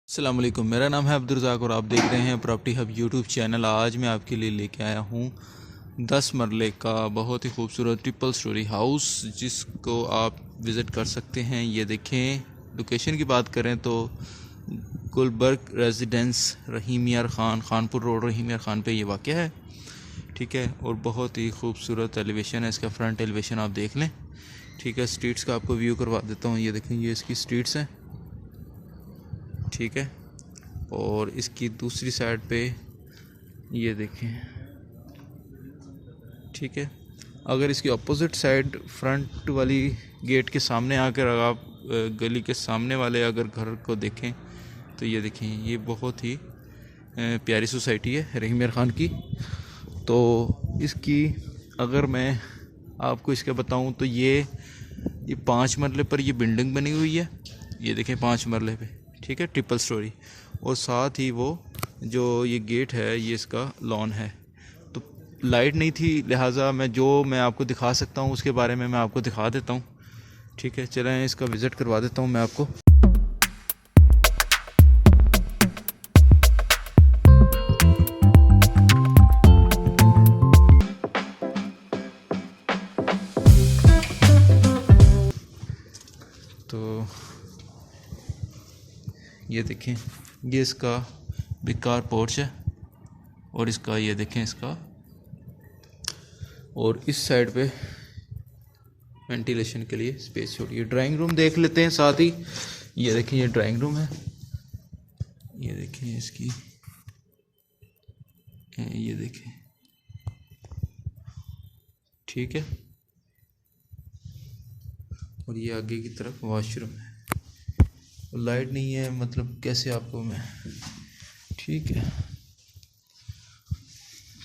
अस्सलाम वालेकुम, मेरा नाम है अब्दुर्रज़ाक और आप देख रहे हैं प्रॉपर्टी हब यूट्यूब चैनल। आज मैं आपके लिए लेके आया हूँ 10 मरले का बहुत ही खूबसूरत ट्रिपल स्टोरी हाउस जिसको आप विज़िट कर सकते हैं। ये देखें, लोकेशन की बात करें तो गुलबर्ग रेजिडेंस रहीम यार ख़ान, खानपुर रोड रहीम यार ख़ान पे ये वाक़ है। ठीक है, और बहुत ही खूबसूरत एलिवेशन है इसका। फ्रंट एलिवेशन आप देख लें। ठीक है, स्ट्रीट्स का आपको व्यू करवा देता हूँ। ये देखें, ये इसकी स्ट्रीट्स हैं। ठीक है, और इसकी दूसरी साइड पे ये देखें। ठीक है, अगर इसकी अपोजिट साइड फ्रंट वाली गेट के सामने आकर अगर आप गली के सामने वाले अगर घर को देखें तो ये देखें, ये बहुत ही प्यारी सोसाइटी है रहीम यार ख़ान की। तो इसकी अगर मैं आपको इसका बताऊं तो ये 5 मरले पर ये बिल्डिंग बनी हुई है। ये देखें 5 मरले पे, ठीक है, ट्रिपल स्टोरी। और साथ ही वो जो ये गेट है ये इसका लॉन है। तो लाइट नहीं थी, लिहाजा मैं आपको दिखा सकता हूँ उसके बारे में मैं आपको दिखा देता हूँ। ठीक है, चलें इसका विज़िट करवा देता हूँ मैं आपको। तो ये देखें, ये इसका बिग कार पोर्च है और इसका ये देखें इसका, और इस साइड पे वेंटिलेशन के लिए स्पेस छोड़ी है। ड्राइंग रूम देख लेते हैं साथ ही। ये देखें, ये ड्राइंग रूम है। ये देखें इसकी, ये देखें, ठीक है। और ये आगे की तरफ वॉशरूम है। लाइट नहीं है, मतलब कैसे आपको मैं, ठीक है।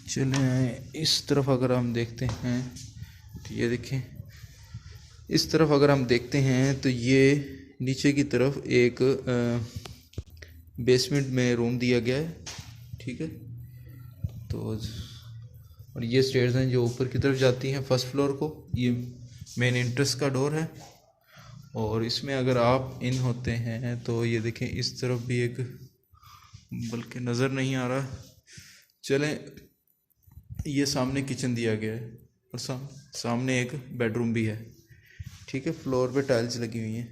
चलें इस तरफ अगर हम देखते हैं तो ये देखें, इस तरफ अगर हम देखते हैं तो ये नीचे की तरफ एक बेसमेंट में रूम दिया गया है। ठीक है, तो और ये स्टेयर्स हैं जो ऊपर की तरफ जाती हैं फर्स्ट फ्लोर को। ये मेन एंट्रेंस का डोर है। और इसमें अगर आप इन होते हैं तो ये देखें, इस तरफ भी एक, बल्कि नज़र नहीं आ रहा, चलें, ये सामने किचन दिया गया है और सामने एक बेडरूम भी है। ठीक है, फ्लोर पे टाइल्स लगी हुई हैं।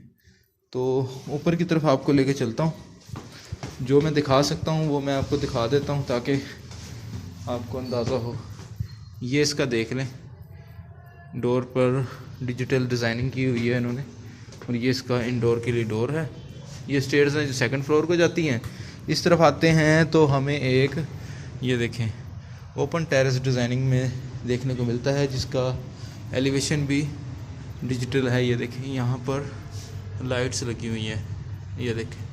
तो ऊपर की तरफ आपको लेके चलता हूँ। जो मैं दिखा सकता हूँ वो मैं आपको दिखा देता हूँ ताकि आपको अंदाज़ा हो। ये इसका देख लें, डोर पर डिजिटल डिज़ाइनिंग की हुई है इन्होंने। और ये इसका इंडोर के लिए डोर है। ये स्टेयर्स हैं जो सेकंड फ्लोर को जाती हैं। इस तरफ आते हैं तो हमें एक, ये देखें, ओपन टेरेस डिज़ाइनिंग में देखने को मिलता है जिसका एलिवेशन भी डिजिटल है। ये देखें, यहाँ पर लाइट्स लगी हुई हैं, ये देखें,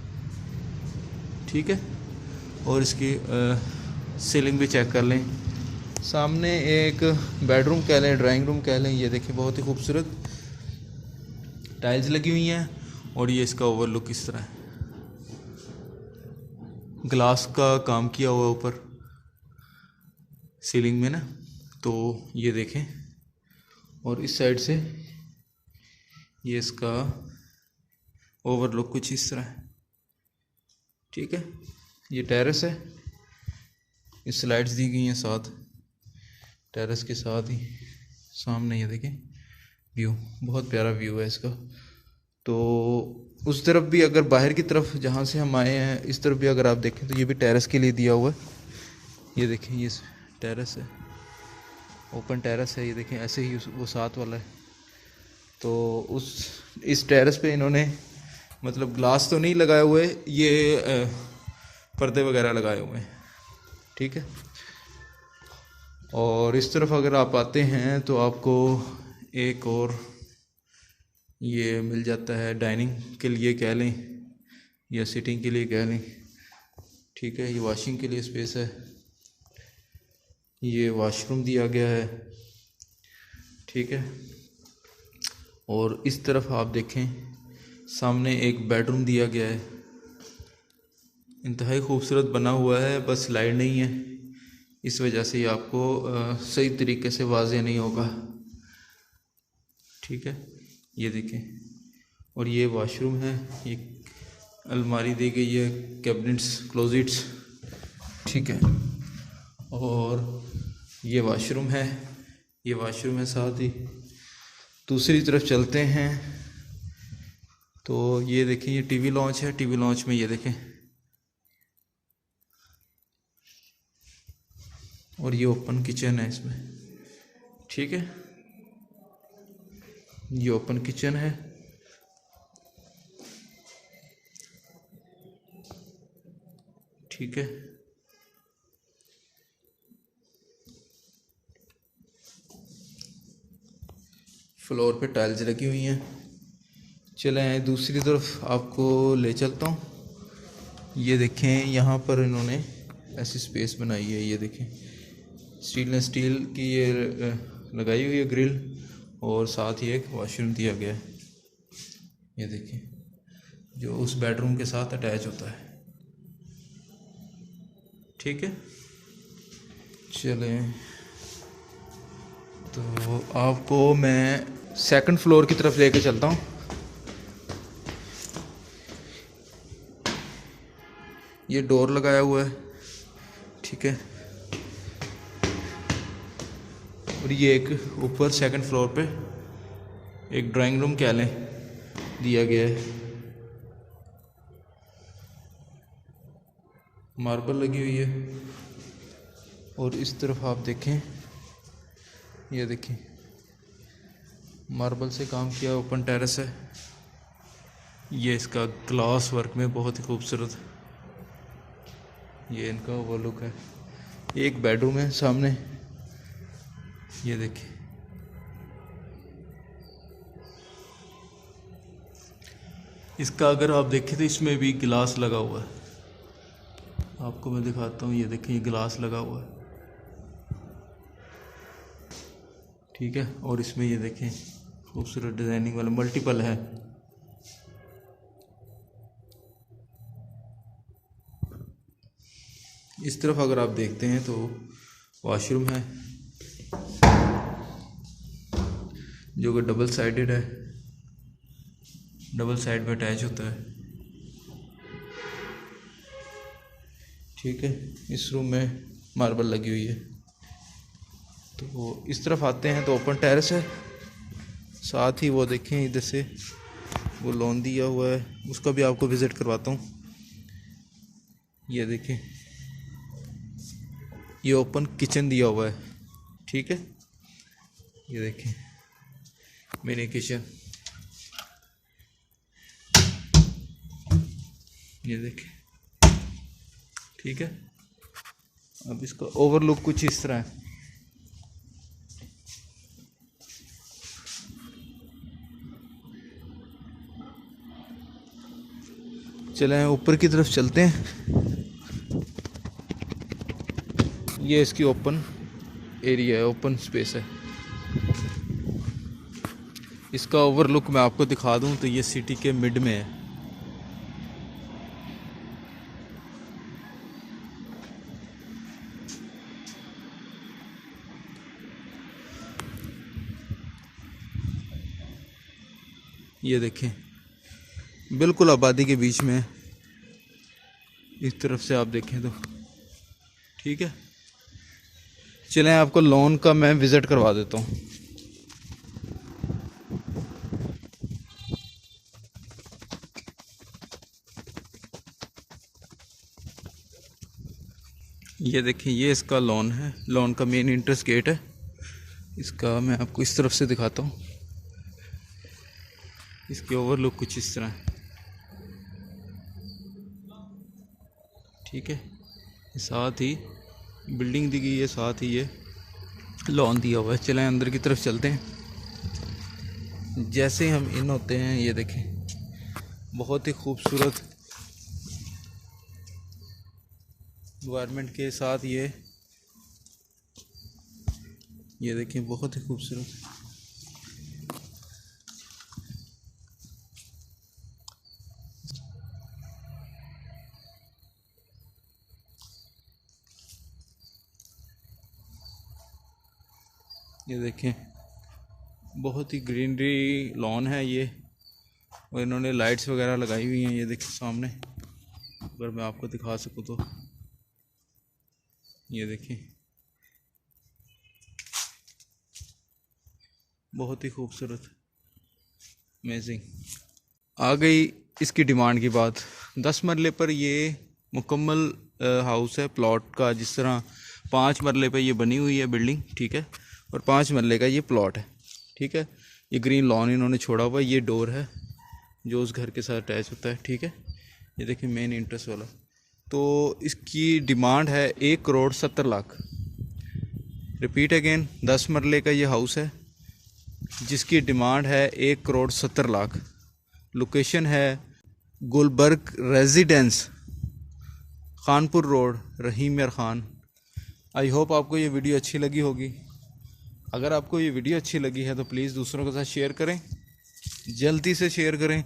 ठीक है। और इसकी सीलिंग भी चेक कर लें। सामने एक बेडरूम कह लें, ड्राइंग रूम कह लें। ये देखें, बहुत ही खूबसूरत टाइल्स लगी हुई हैं। और ये इसका ओवरलुक इस तरह है, ग्लास का काम किया हुआ ऊपर सीलिंग में ना। तो ये देखें, और इस साइड से ये इसका ओवरलुक कुछ इस तरह है। ठीक है, ये टेरेस है, ये स्लाइड्स दी गई हैं साथ टेरेस के साथ ही। सामने ये देखें व्यू, बहुत प्यारा व्यू है इसका। तो उस तरफ भी अगर बाहर की तरफ जहाँ से हम आए हैं इस तरफ भी अगर आप देखें तो ये भी टेरेस के लिए दिया हुआ है। ये देखें, ये टेरेस है, ओपन टेरेस है। ये देखें, ऐसे ही वो साथ वाला है। तो इस टेरेस पे इन्होंने, मतलब ग्लास तो नहीं लगाए हुए, ये पर्दे वगैरह लगाए हुए हैं। ठीक है, और इस तरफ अगर आप आते हैं तो आपको एक और ये मिल जाता है, डाइनिंग के लिए कह लें या सिटिंग के लिए कह लें। ठीक है, ये वॉशिंग के लिए स्पेस है, ये वॉशरूम दिया गया है। ठीक है, और इस तरफ आप देखें, सामने एक बेडरूम दिया गया है, इंतहाई खूबसूरत बना हुआ है। बस लाइट नहीं है, इस वजह से ये आपको सही तरीके से वाज़ेह नहीं होगा। ठीक है, ये देखें, और ये वॉशरूम है। ये अलमारी दी गई है, कैबिनेट्स, क्लोजेट्स, ठीक है। और ये वाशरूम है, ये वाशरूम है। साथ ही दूसरी तरफ चलते हैं तो ये देखें, ये टीवी लॉन्च है। टीवी लॉन्च में ये देखें, और ये ओपन किचन है इसमें, ठीक है। ये ओपन किचन है। ठीक है। फ्लोर पे टाइल्स लगी हुई हैं। चलें दूसरी तरफ आपको ले चलता हूँ। ये देखें, यहाँ पर इन्होंने ऐसी स्पेस बनाई है। ये देखें, स्टील की ये लगाई हुई है ग्रिल, और साथ ही एक वॉशरूम दिया गया है। ये देखें, जो उस बेडरूम के साथ अटैच होता है, ठीक है। चलें तो आपको मैं सेकंड फ्लोर की तरफ लेके चलता हूँ। ये डोर लगाया हुआ है, ठीक है। और ये एक ऊपर सेकंड फ्लोर पे एक ड्राइंग रूम कह लें दिया गया है। मार्बल लगी हुई है। और इस तरफ आप देखें, ये देखें, मार्बल से काम किया ओपन टेरेस है। ये इसका ग्लास वर्क में बहुत ही खूबसूरत, ये इनका वो लुक है। एक बेडरूम है सामने, ये देखिए। इसका अगर आप देखें तो इसमें भी गिलास लगा हुआ है। आपको मैं दिखाता हूँ, ये देखिए, ये गिलास लगा हुआ है, ठीक है। और इसमें ये देखें, खूबसूरत डिजाइनिंग वाला मल्टीपल है। इस तरफ अगर आप देखते हैं तो वॉशरूम है, जो कि डबल साइडेड है, डबल साइड में अटैच होता है, ठीक है। इस रूम में मार्बल लगी हुई है। तो इस तरफ आते हैं तो ओपन टेरेस है। साथ ही वो देखें, इधर से वो लॉन दिया हुआ है, उसका भी आपको विज़िट करवाता हूँ। ये देखें, ये ओपन किचन दिया हुआ है, ठीक है। ये देखें, मिनी किचन, ये देखें, ठीक है। अब इसका ओवरलुक कुछ इस तरह है। चलें ऊपर की तरफ चलते हैं। ये इसकी ओपन एरिया है, ओपन स्पेस है। इसका ओवरलुक मैं आपको दिखा दूं तो ये सिटी के मिड में है। ये देखें, बिल्कुल आबादी के बीच में है। इस तरफ से आप देखें तो, ठीक है। चलें आपको लॉन का मैं विज़िट करवा देता हूँ। ये देखिए, ये इसका लॉन है, लॉन का मेन एंट्रेंस गेट है। इसका मैं आपको इस तरफ से दिखाता हूँ। इसकी ओवरलुक कुछ इस तरह है, ठीक है। साथ ही बिल्डिंग दी गई है, साथ ही ये लॉन दिया हुआ है। चलें अंदर की तरफ चलते हैं। जैसे हम इन होते हैं, ये देखें, बहुत ही खूबसूरत एनवायरनमेंट के साथ ये देखें, बहुत ही खूबसूरत। ये देखें, बहुत ही ग्रीनरी लॉन है ये। और इन्होंने लाइट्स वगैरह लगाई हुई हैं, ये देखिए सामने, अगर मैं आपको दिखा सकूँ तो ये देखिए, बहुत ही खूबसूरत, अमेजिंग। आ गई इसकी डिमांड की बात। 10 मरले पर ये मुकम्मल हाउस है प्लॉट का, जिस तरह 5 मरले पे ये बनी हुई है बिल्डिंग, ठीक है, और 5 मरले का ये प्लॉट है, ठीक है। ये ग्रीन लॉन इन्होंने छोड़ा हुआ है, ये डोर है जो उस घर के साथ अटैच होता है, ठीक है। ये देखिए मेन इंट्रेंस वाला। तो इसकी डिमांड है 1,70,00,000। रिपीट अगेन, 10 मरले का ये हाउस है जिसकी डिमांड है 1,70,00,000। लोकेशन है गुलबर्ग रेजिडेंस, खानपुर रोड, रहीम यार खान। आई होप आपको ये वीडियो अच्छी लगी होगी। अगर आपको ये वीडियो अच्छी लगी है तो प्लीज़ दूसरों के साथ शेयर करें, जल्दी से शेयर करें,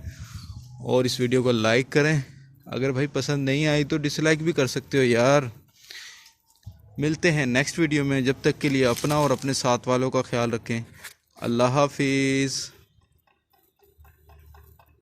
और इस वीडियो को लाइक करें। अगर भाई पसंद नहीं आई तो डिसलाइक भी कर सकते हो यार। मिलते हैं नेक्स्ट वीडियो में, जब तक के लिए अपना और अपने साथ वालों का ख्याल रखें। अल्लाह हाफिज़।